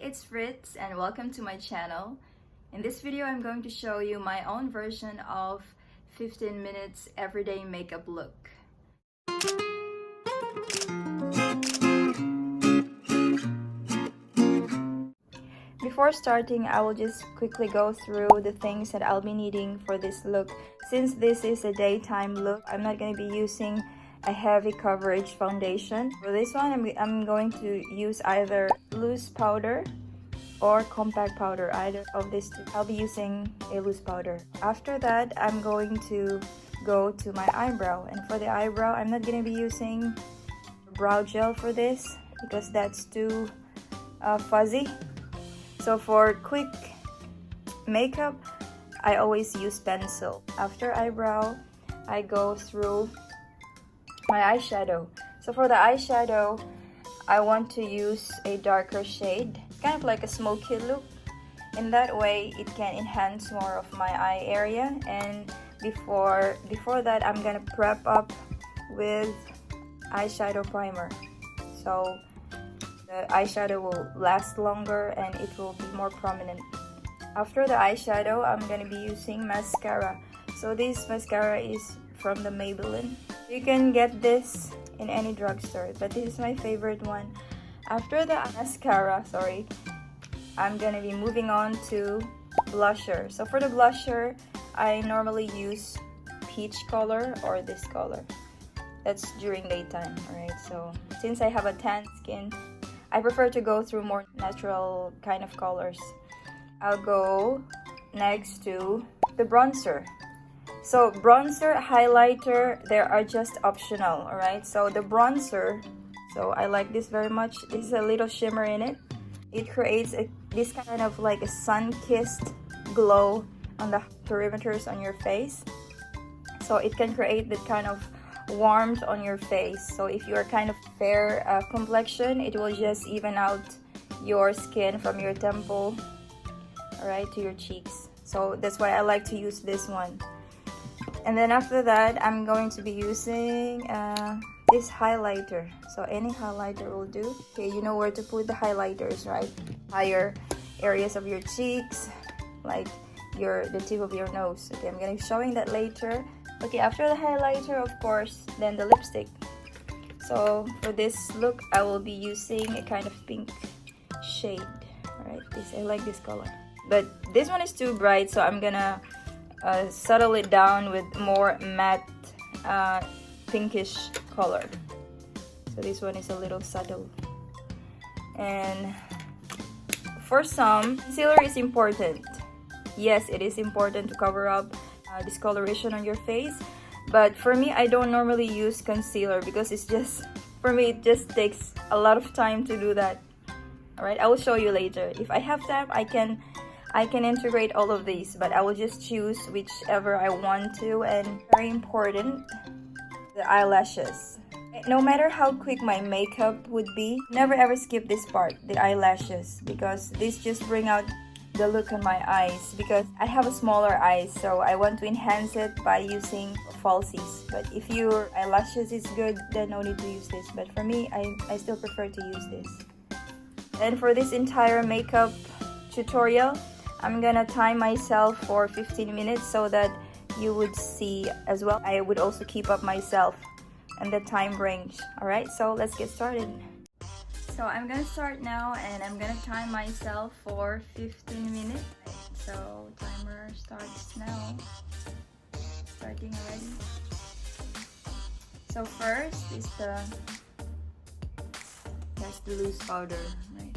it's Fritz and welcome to my channel. In this video, I'm going to show you my own version of 15 minutes everyday makeup look. Before starting, I will just quickly go through the things that I'll be needing for this look. Since this is a daytime look, I'm not going to be using a heavy coverage foundation. For this one, I'm going to use either loose powder or compact powder, either of these two. I'll be using a loose powder. After that, I'm going to go to my eyebrow. And for the eyebrow, I'm not going to be using brow gel for this because that's too fuzzy. So for quick makeup, I always use pencil. After eyebrow, I go through my eyeshadow. So for the eyeshadow, I want to use a darker shade, kind of like a smoky look. In that way, it can enhance more of my eye area. And before that, I'm gonna prep up with eyeshadow primer. So the eyeshadow will last longer and it will be more prominent. After the eyeshadow, I'm gonna be using mascara. So this mascara is from the Maybelline. You can get this in any drugstore, but this is my favorite one. After the mascara, I'm gonna be moving on to blusher. So for the blusher, I normally use peach color or this color. That's during daytime, alright? So since I have a tan skin, I prefer to go through more natural kind of colors. I'll go next to the bronzer. So bronzer, highlighter, they are just optional, alright? So the bronzer, so I like this very much. This is a little shimmer in it. It creates this kind of like a sun-kissed glow on the perimeters on your face. So it can create that kind of warmth on your face. So if you are kind of fair complexion, it will just even out your skin from your temple, alright, to your cheeks. So that's why I like to use this one. And then after that, I'm going to be using this highlighter. So any highlighter will do. Okay, you know where to put the highlighters, right? Higher areas of your cheeks, like the tip of your nose. Okay, I'm gonna be showing that later. Okay, after the highlighter, of course, then the lipstick. So for this look, I will be using a kind of pink shade. Alright, I like this color. But this one is too bright, so I'm gonna settle it down with more matte pinkish color. So this one is a little subtle. And for some, concealer is important. Yes, it is important to cover up discoloration on your face, but for me, I don't normally use concealer because it's just, for me, it just takes a lot of time to do that. Alright, I will show you later. If I have time, I can integrate all of these, but I will just choose whichever I want to. And very important, the eyelashes. No matter how quick my makeup would be, never ever skip this part, the eyelashes, because this just bring out the look on my eyes, because I have a smaller eyes, so I want to enhance it by using falsies. But if your eyelashes is good, then no need to use this, but for me, I still prefer to use this. And for this entire makeup tutorial, I'm gonna time myself for 15 minutes so that you would see as well. I would also keep up myself and the time range. Alright, so let's get started. So I'm gonna start now and I'm gonna time myself for 15 minutes. So timer starts now. Starting already. So first is that's the loose powder, right?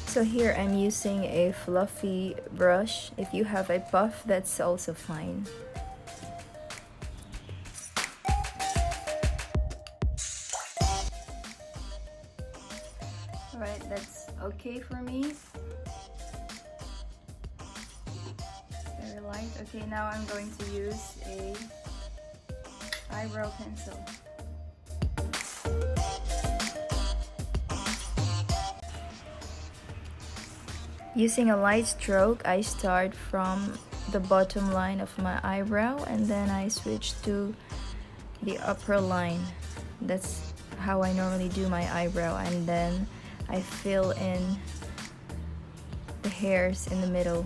So here I'm using a fluffy brush. If you have a puff, that's also fine. Alright, that's okay for me. Very light. Okay, now I'm going to use a eyebrow pencil. Using a light stroke, I start from the bottom line of my eyebrow and then I switch to the upper line. That's how I normally do my eyebrow, and then I fill in the hairs in the middle.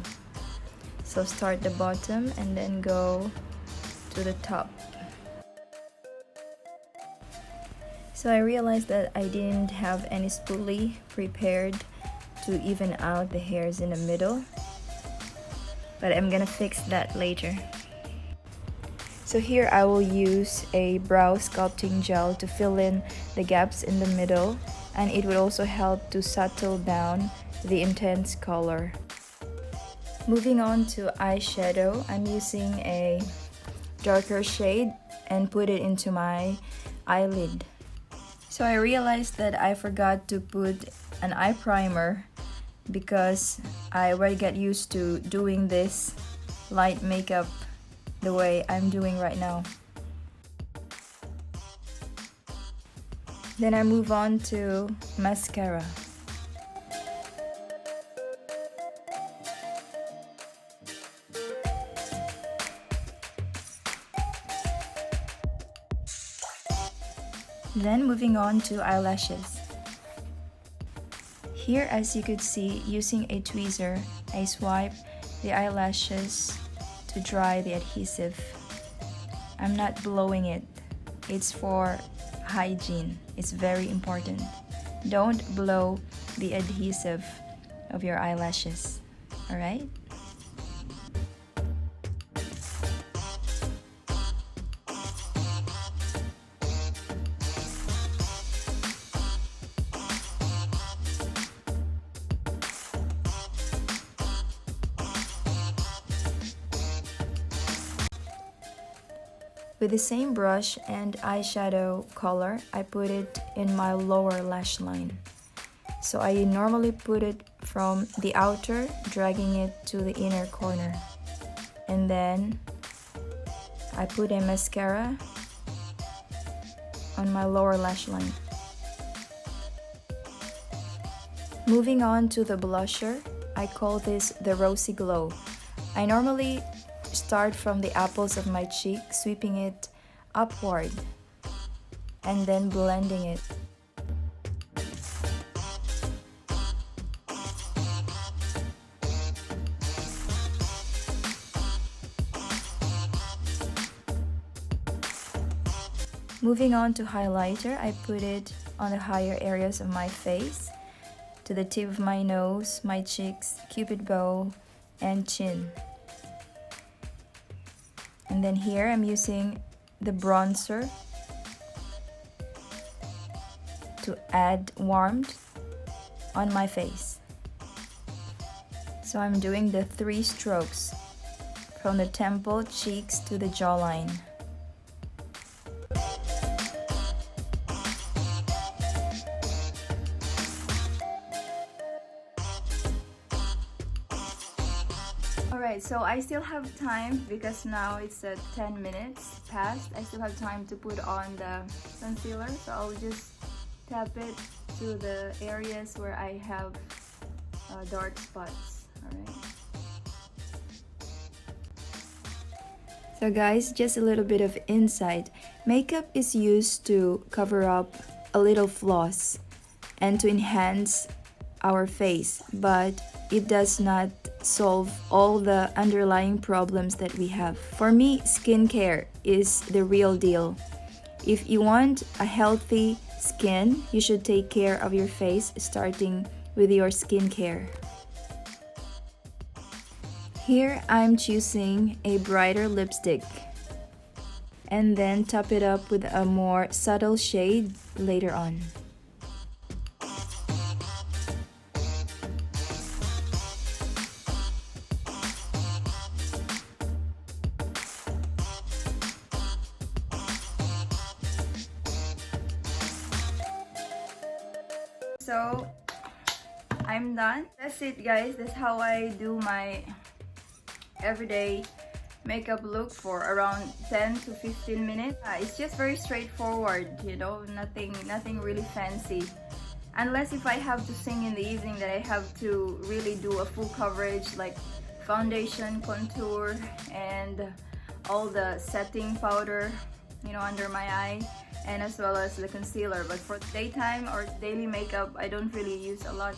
So start the bottom and then go to the top. So I realized that I didn't have any spoolie prepared to even out the hairs in the middle, but I'm gonna fix that later. So here I will use a brow sculpting gel to fill in the gaps in the middle, and it would also help to settle down the intense color. Moving on to eyeshadow, I'm using a darker shade and put it into my eyelid. So I realized that I forgot to put an eye primer because I already got used to doing this light makeup the way I'm doing right now. Then I move on to mascara. Then moving on to eyelashes. Here, as you could see, using a tweezer, I swipe the eyelashes to dry the adhesive. I'm not blowing it. It's for hygiene. It's very important. Don't blow the adhesive of your eyelashes. Alright? With the same brush and eyeshadow color, I put it in my lower lash line. So I normally put it from the outer, dragging it to the inner corner. And then I put a mascara on my lower lash line. Moving on to the blusher, I call this the Rosy Glow. I normally start from the apples of my cheek, sweeping it upward and then blending it. Moving on to highlighter, I put it on the higher areas of my face, to the tip of my nose, my cheeks, cupid bow, and chin. And then here I'm using the bronzer to add warmth on my face. So I'm doing the 3 strokes from the temple, cheeks to the jawline. Alright, so I still have time because now it's 10 minutes past. I still have time to put on the concealer, so I'll just tap it to the areas where I have dark spots. Alright. So guys, just a little bit of insight. Makeup is used to cover up a little flaws and to enhance our face, but it does not solve all the underlying problems that we have. For me, skincare is the real deal. If you want a healthy skin, you should take care of your face, starting with your skincare. Here I'm choosing a brighter lipstick and then top it up with a more subtle shade later on. So I'm done. That's it, guys. That's how I do my everyday makeup look for around 10 to 15 minutes. It's just very straightforward, you know, nothing really fancy. Unless if I have to sing in the evening, that I have to really do a full coverage like foundation, contour, and all the setting powder, you know, under my eye. and as well as the concealer. But for daytime or daily makeup, I don't really use a lot.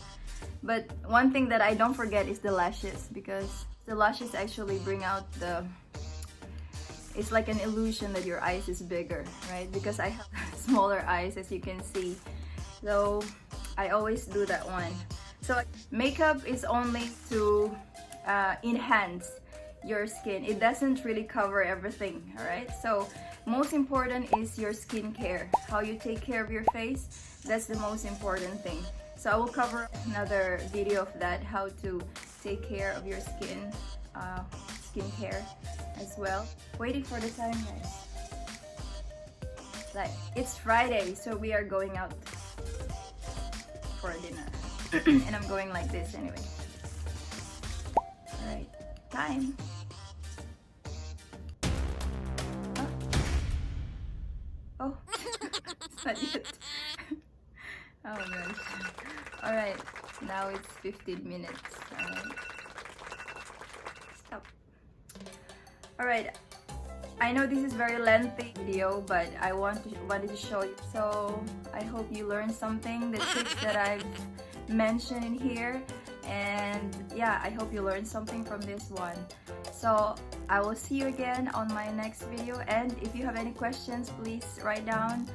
But one thing that I don't forget is the lashes, because the lashes actually bring out the, it's like an illusion that your eyes is bigger, right? Because I have smaller eyes, as you can see. So I always do that one. So makeup is only to enhance your skin. It doesn't really cover everything, all right? So most important is your skincare, how you take care of your face. That's the most important thing. So I will cover another video of that, how to take care of your skin, skincare as well. Waiting for the time, guys. Like, it's Friday, so we are going out for dinner. And I'm going like this anyway. Alright, time. Oh, it's not yet. Oh gosh. Alright, now it's 15 minutes. Alright. Stop. Alright, I know this is very lengthy video, but I wanted to show you. So I hope you learned something, the tips that I've mentioned in here. And yeah, I hope you learned something from this one. So I will see you again on my next video, and if you have any questions, please write down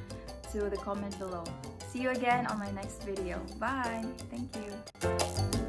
to the comment below. See you again on my next video. Bye. Thank you.